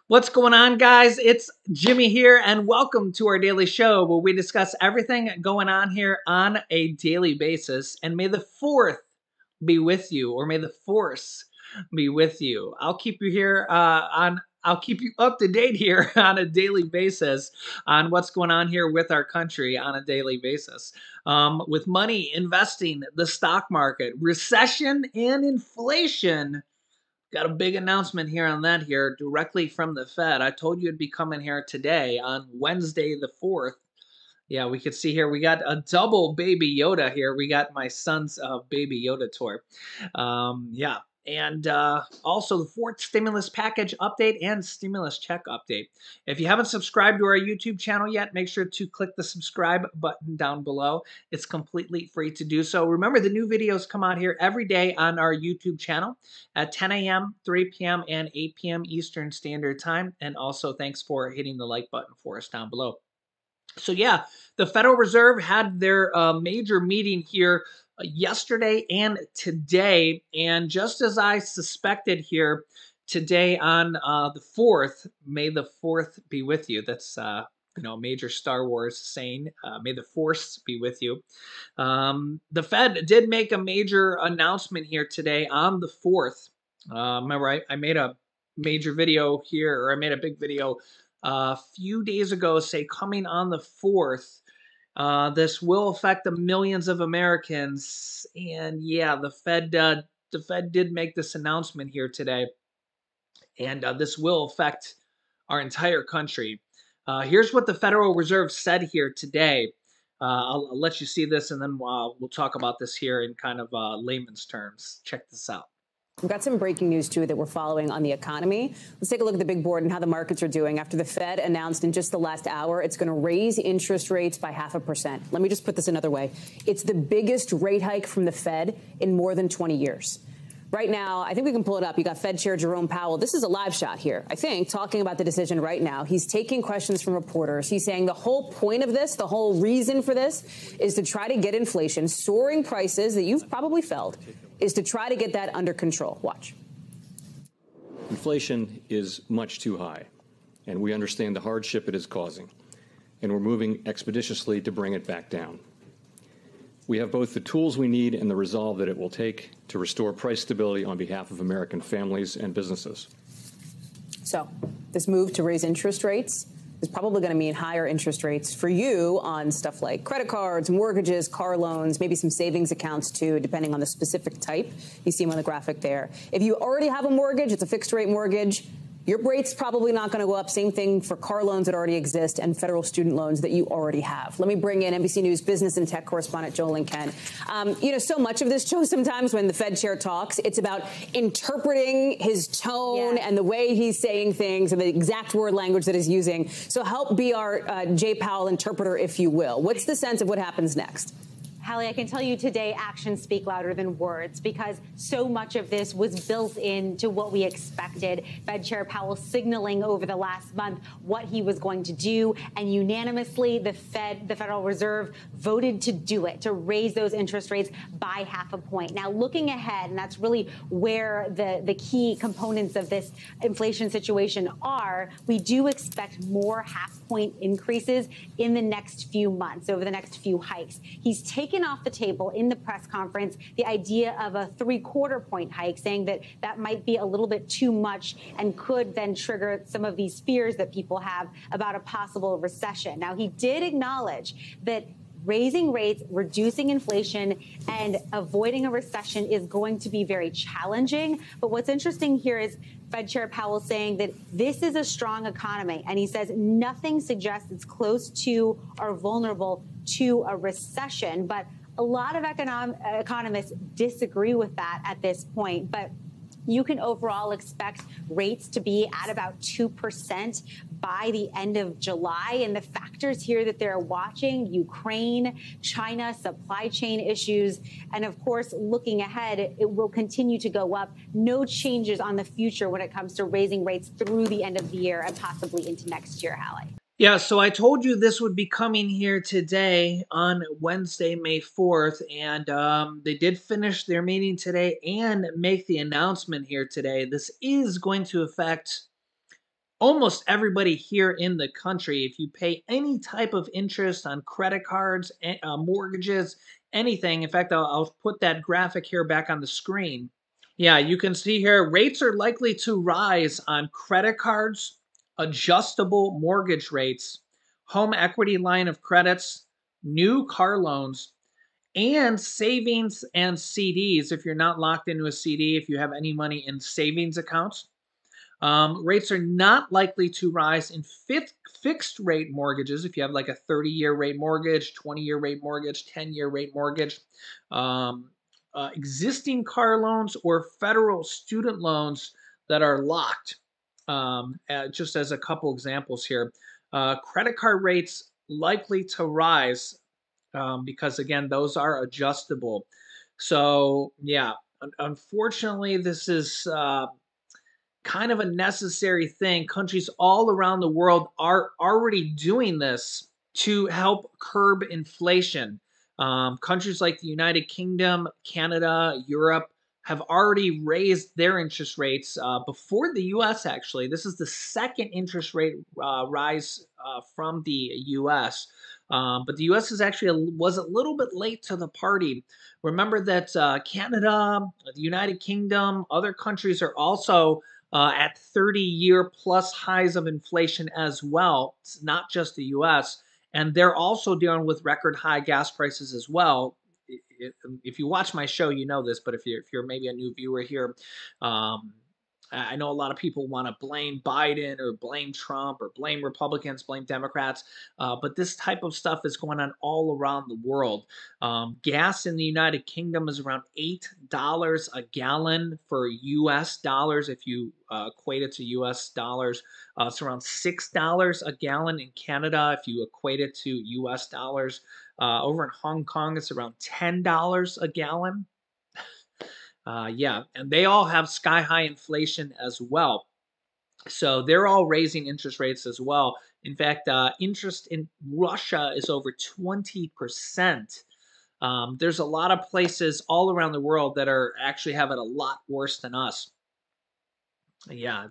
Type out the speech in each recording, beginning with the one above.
What's going on, guys? It's Jimmy here, and welcome to our daily show where we discuss everything going on here on a daily basis. And may the 4th be with you, or may the force be with you. I'll keep you here I'll keep you up to date here on a daily basis on what's going on here with our country on a daily basis. With money, investing, the stock market, recession, and inflation. Got a big announcement here on that here directly from the Fed. I told you it'd be coming here today on Wednesday the 4th. Yeah, we could see here we got a double Baby Yoda here. We got my son's Baby Yoda toy. Yeah, and also the fourth stimulus package update and stimulus check update. If you haven't subscribed to our YouTube channel yet, make sure to click the subscribe button down below. It's completely free to do so. Remember, the new videos come out here every day on our YouTube channel at 10 a.m., 3 p.m., and 8 p.m. Eastern Standard Time. And also, thanks for hitting the like button for us down below. So yeah, the Federal Reserve had their major meeting here yesterday and today, and just as I suspected here today on the 4th, may the 4th be with you. That's major Star Wars saying, may the force be with you. The Fed did make a major announcement here today on the 4th. Remember, I made a major video here, or I made a big video a few days ago, say coming on the 4th. This will affect the millions of Americans, and yeah, the Fed did make this announcement here today, and this will affect our entire country. Here's what the Federal Reserve said here today. I'll let you see this, and then we'll talk about this here in kind of layman's terms. Check this out. We've got some breaking news, too, that we're following on the economy. Let's take a look at the big board and how the markets are doing after the Fed announced in just the last hour it's going to raise interest rates by 0.5%. Let me just put this another way. It's the biggest rate hike from the Fed in more than 20 years. Right now, I think we can pull it up. You got Fed Chair Jerome Powell. This is a live shot here, I think, talking about the decision right now. He's taking questions from reporters. He's saying the whole point of this, the whole reason for this, is to try to get inflation, soaring prices that you've probably felt, is to try to get that under control. Watch. Inflation is much too high, and we understand the hardship it is causing, and we're moving expeditiously to bring it back down. We have both the tools we need and the resolve that it will take to restore price stability on behalf of American families and businesses. So this move to raise interest rates is probably going to mean higher interest rates for you on stuff like credit cards, mortgages, car loans, maybe some savings accounts, too, depending on the specific type. You see them on the graphic there. If you already have a mortgage, it's a fixed rate mortgage. Your rate's probably not going to go up. Same thing for car loans that already exist and federal student loans that you already have. Let me bring in NBC News business and tech correspondent Joe Lincoln. So much of this show sometimes when the Fed chair talks, it's about interpreting his tone and the way he's saying things and the exact word language that he's using. So help be our Jay Powell interpreter, if you will. What's the sense of what happens next? Hallie, I can tell you today actions speak louder than words because so much of this was built into what we expected. Fed Chair Powell signaling over the last month what he was going to do, and unanimously the Federal Reserve voted to do it, to raise those interest rates by 0.5 point. Now, looking ahead, and that's really where the key components of this inflation situation are, we do expect more 0.5 point increases in the next few months, over the next few hikes. He's taken off the table in the press conference the idea of a 0.75 point hike, saying that that might be a little bit too much and could then trigger some of these fears that people have about a possible recession. Now, he did acknowledge that raising rates, reducing inflation, and avoiding a recession is going to be very challenging. But what's interesting here is Fed Chair Powell saying that this is a strong economy. And he says nothing suggests it's close to or vulnerable to a recession. But a lot of economists disagree with that at this point. But you can overall expect rates to be at about 2% by the end of July. And the factors here that they're watching: Ukraine, China, supply chain issues, and of course, looking ahead, it will continue to go up. No changes on the future when it comes to raising rates through the end of the year and possibly into next year, Hallie. Yeah, so I told you this would be coming here today on Wednesday, May 4th, and they did finish their meeting today and make the announcement here today. This is going to affect almost everybody here in the country, if you pay any type of interest on credit cards, mortgages, anything. In fact, I'll put that graphic here back on the screen. Yeah, you can see here rates are likely to rise on credit cards, adjustable mortgage rates, home equity line of credits, new car loans, and savings and CDs. If you're not locked into a CD, if you have any money in savings accounts, rates are not likely to rise in fixed rate mortgages. If you have like a 30-year rate mortgage, 20-year rate mortgage, 10-year rate mortgage, existing car loans or federal student loans that are locked. Just as a couple examples here, credit card rates likely to rise because again, those are adjustable. So yeah, unfortunately, this is kind of a necessary thing. Countries all around the world are already doing this to help curb inflation. Countries like the United Kingdom, Canada, Europe have already raised their interest rates before the U.S. Actually, this is the second interest rate rise from the U.S. But the U.S. was a little bit late to the party. Remember that Canada, the United Kingdom, other countries are also at 30-year plus highs of inflation as well. It's not just the U.S. And they're also dealing with record high gas prices as well. If you watch my show, you know this, but if you're maybe a new viewer here, I know a lot of people want to blame Biden or blame Trump or blame Republicans, blame Democrats, but this type of stuff is going on all around the world. Gas in the United Kingdom is around $8 a gallon for U.S. dollars. If you equate it to U.S. dollars, it's around $6 a gallon in Canada. If you equate it to U.S. dollars, over in Hong Kong, it's around $10 a gallon. Yeah, and they all have sky high inflation as well. So they're all raising interest rates as well. In fact, interest in Russia is over 20%. There's a lot of places all around the world that are actually having a lot worse than us. Yeah,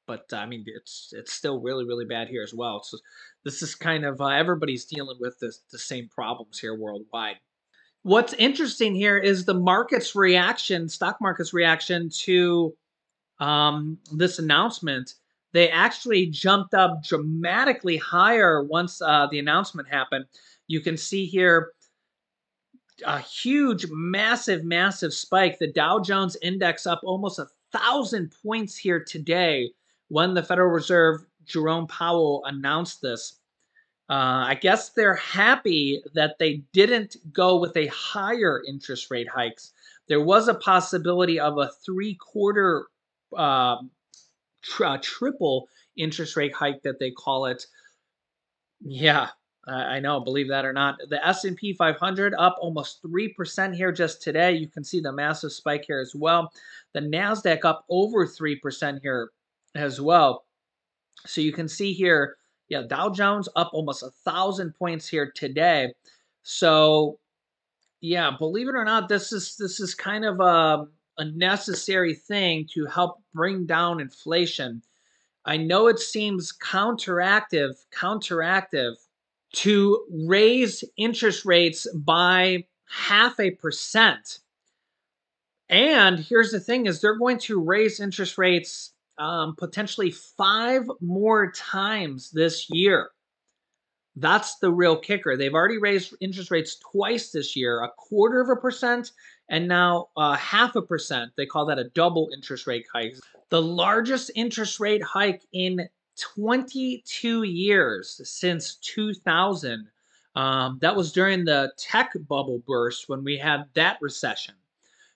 but I mean, it's still really, really bad here as well. So this is kind of everybody's dealing with the same problems here worldwide. What's interesting here is the market's reaction, stock market's reaction to this announcement. They actually jumped up dramatically higher once the announcement happened. You can see here a huge, massive, massive spike. The Dow Jones index up almost 1,000 points here today when the Federal Reserve, Jerome Powell, announced this. I guess they're happy that they didn't go with a higher interest rate hikes. There was a possibility of a three-quarter triple interest rate hike that they call it. Yeah, I know, believe that or not. The S&P 500 up almost 3% here just today. You can see the massive spike here as well. The NASDAQ up over 3% here as well. So you can see here, yeah, Dow Jones up almost 1,000 points here today. So, yeah, believe it or not, this is kind of a necessary thing to help bring down inflation. I know it seems counteractive to raise interest rates by 0.5%. And here's the thing is they're going to raise interest rates potentially 5 more times this year. That's the real kicker. They've already raised interest rates twice this year, 0.25% and now 0.5%. They call that a double interest rate hike. The largest interest rate hike in 22 years since 2000. That was during the tech bubble burst when we had that recession.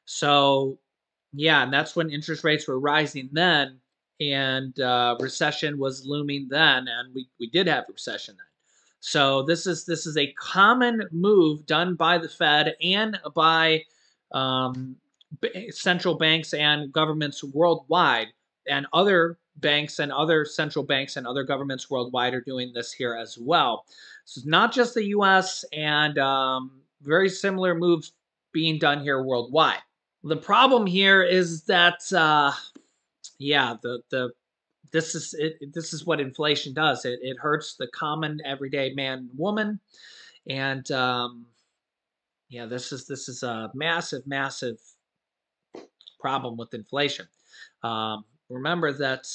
So, yeah, and that's when interest rates were rising then, and recession was looming then, and we did have a recession then. So this is a common move done by the Fed and by central banks and governments worldwide, and other banks and other central banks and other governments worldwide are doing this here as well. So it's not just the U.S. and very similar moves being done here worldwide. The problem here is that, yeah, the This is what inflation does. It hurts the common everyday man and woman, and yeah, this is a massive problem with inflation. Remember that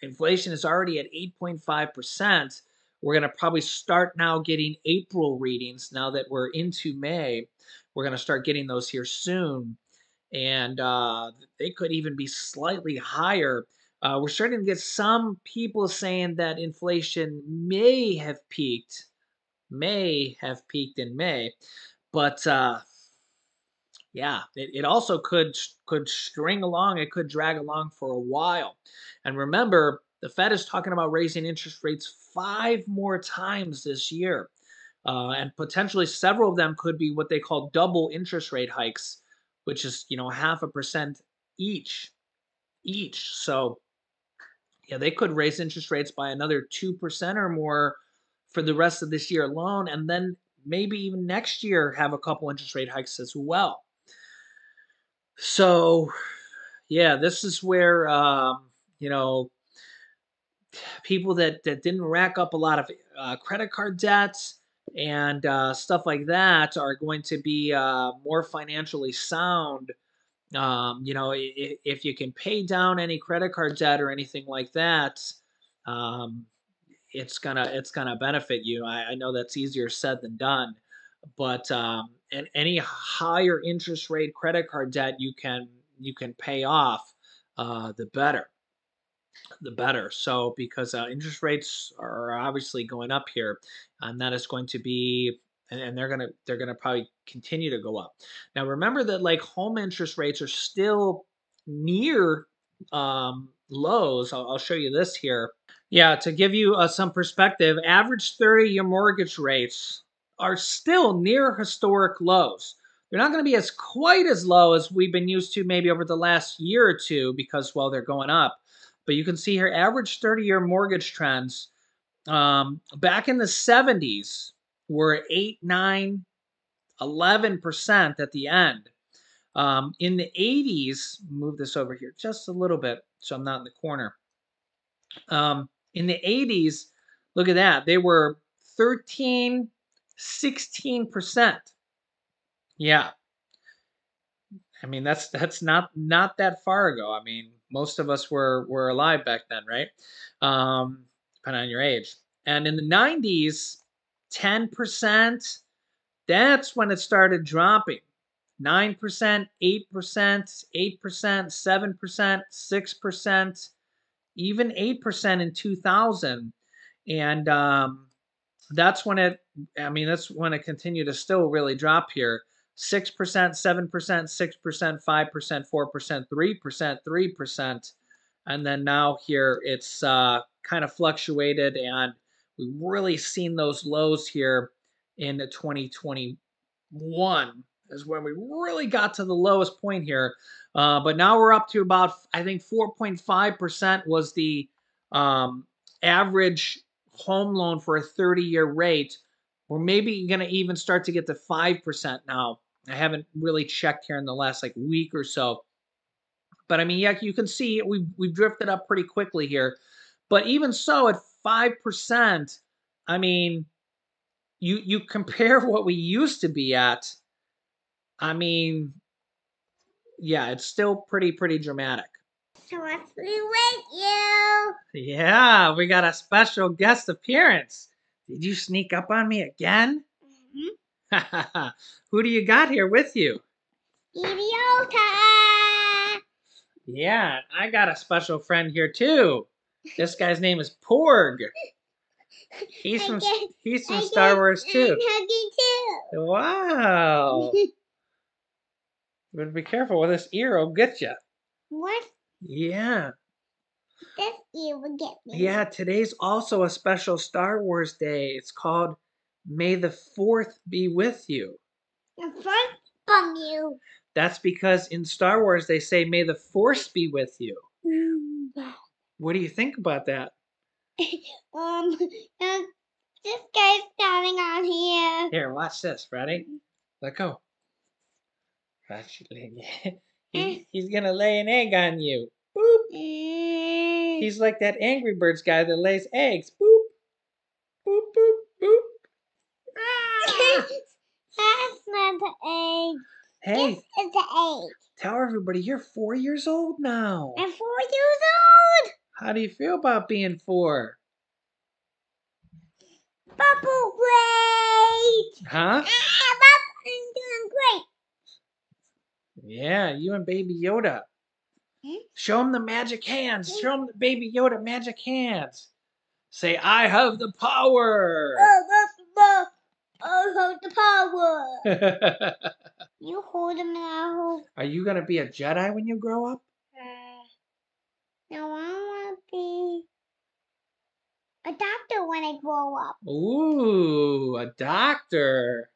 inflation is already at 8.5%. We're going to probably start now getting April readings now that we're into May. We're going to start getting those here soon. And they could even be slightly higher. We're starting to get some people saying that inflation may have peaked in May. But yeah, it also could string along. It could drag along for a while. And remember, the Fed is talking about raising interest rates 5 more times this year, and potentially several of them could be what they call double interest rate hikes, which is 0.5% each. So yeah, they could raise interest rates by another 2% or more for the rest of this year alone, and then maybe even next year have a couple interest rate hikes as well. So, yeah, this is where you know people that didn't rack up a lot of credit card debts and stuff like that are going to be more financially sound. If you can pay down any credit card debt or anything like that, um, it's gonna benefit you. I know that's easier said than done, but and any higher interest rate credit card debt you can pay off, the better, the better. So because interest rates are obviously going up here, and that is going to be, and they're gonna probably continue to go up. Now remember that like home interest rates are still near lows. I'll show you this here. Yeah, to give you some perspective, average 30-year mortgage rates are still near historic lows. They're not going to be as quite as low as we've been used to maybe over the last year or two because, well, they're going up. But you can see here average 30-year mortgage trends back in the 70s were 8, 9, 11% at the end. In the 80s, move this over here just a little bit so I'm not in the corner. In the 80s, look at that. They were 13, 16%. Yeah. I mean, that's not that far ago. I mean, most of us were alive back then, right? Depending on your age. And in the 90s, 10%, that's when it started dropping. 9%, 8%, 8%, 7%, 6%, even 8% in 2000. And that's when it continued to still really drop here. 6%, 7%, 6%, 5%, 4%, 3%, 3%. And then now here it's kind of fluctuated, and we've really seen those lows here in 2021 is when we really got to the lowest point here. But now we're up to about, I think 4.5% was the average home loan for a 30-year rate. We're maybe going to even start to get to 5% now. I haven't really checked here in the last like week or so. But I mean, yeah, you can see we've drifted up pretty quickly here. But even so, at 5%, I mean, you compare what we used to be at. I mean, yeah, it's still pretty dramatic. So let's be with you. Yeah, we got a special guest appearance. Did you sneak up on me again? Mm-hmm. Who do you got here with you? Idiota. Yeah, I got a special friend here too. This guy's name is Porg. He's from Star Wars too. Wow. But be careful with this ear, will get you. What? Yeah. This ear will get me. Yeah, today's also a special Star Wars day. It's called May the 4th be with you. The first from you. That's because in Star Wars they say May the Force be with you. What do you think about that? This guy's standing on here. Here, watch this. Ready? Let go. He's gonna lay an egg on you. Boop. He's like that Angry Birds guy that lays eggs. Boop, boop, boop, boop. Ah! That's not the egg. Hey, This is the egg. tell everybody you're 4 years old now. I'm 4 years old. How do you feel about being 4? Bubble great. Huh? I'm doing great. Yeah, you and Baby Yoda. Hmm? Show him the magic hands. Show him the Baby Yoda magic hands. Say, I have the power. I hold the power. You hold him now. Are you going to be a Jedi when you grow up? No, I want to be a doctor when I grow up. Ooh, a doctor.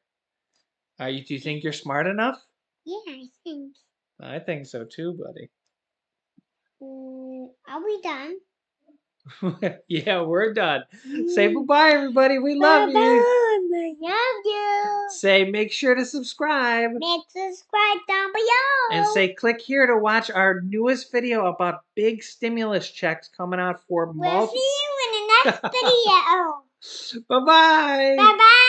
Do you think you're smart enough? Yeah, I think. I think so too, buddy. Are we done? Yeah, we're done. Say bye-bye, everybody. We love you. I love you. Say, make sure to subscribe. Make subscribe down below. And say, click here to watch our newest video about big stimulus checks coming out for We'll see you in the next video. Bye-bye. Bye-bye.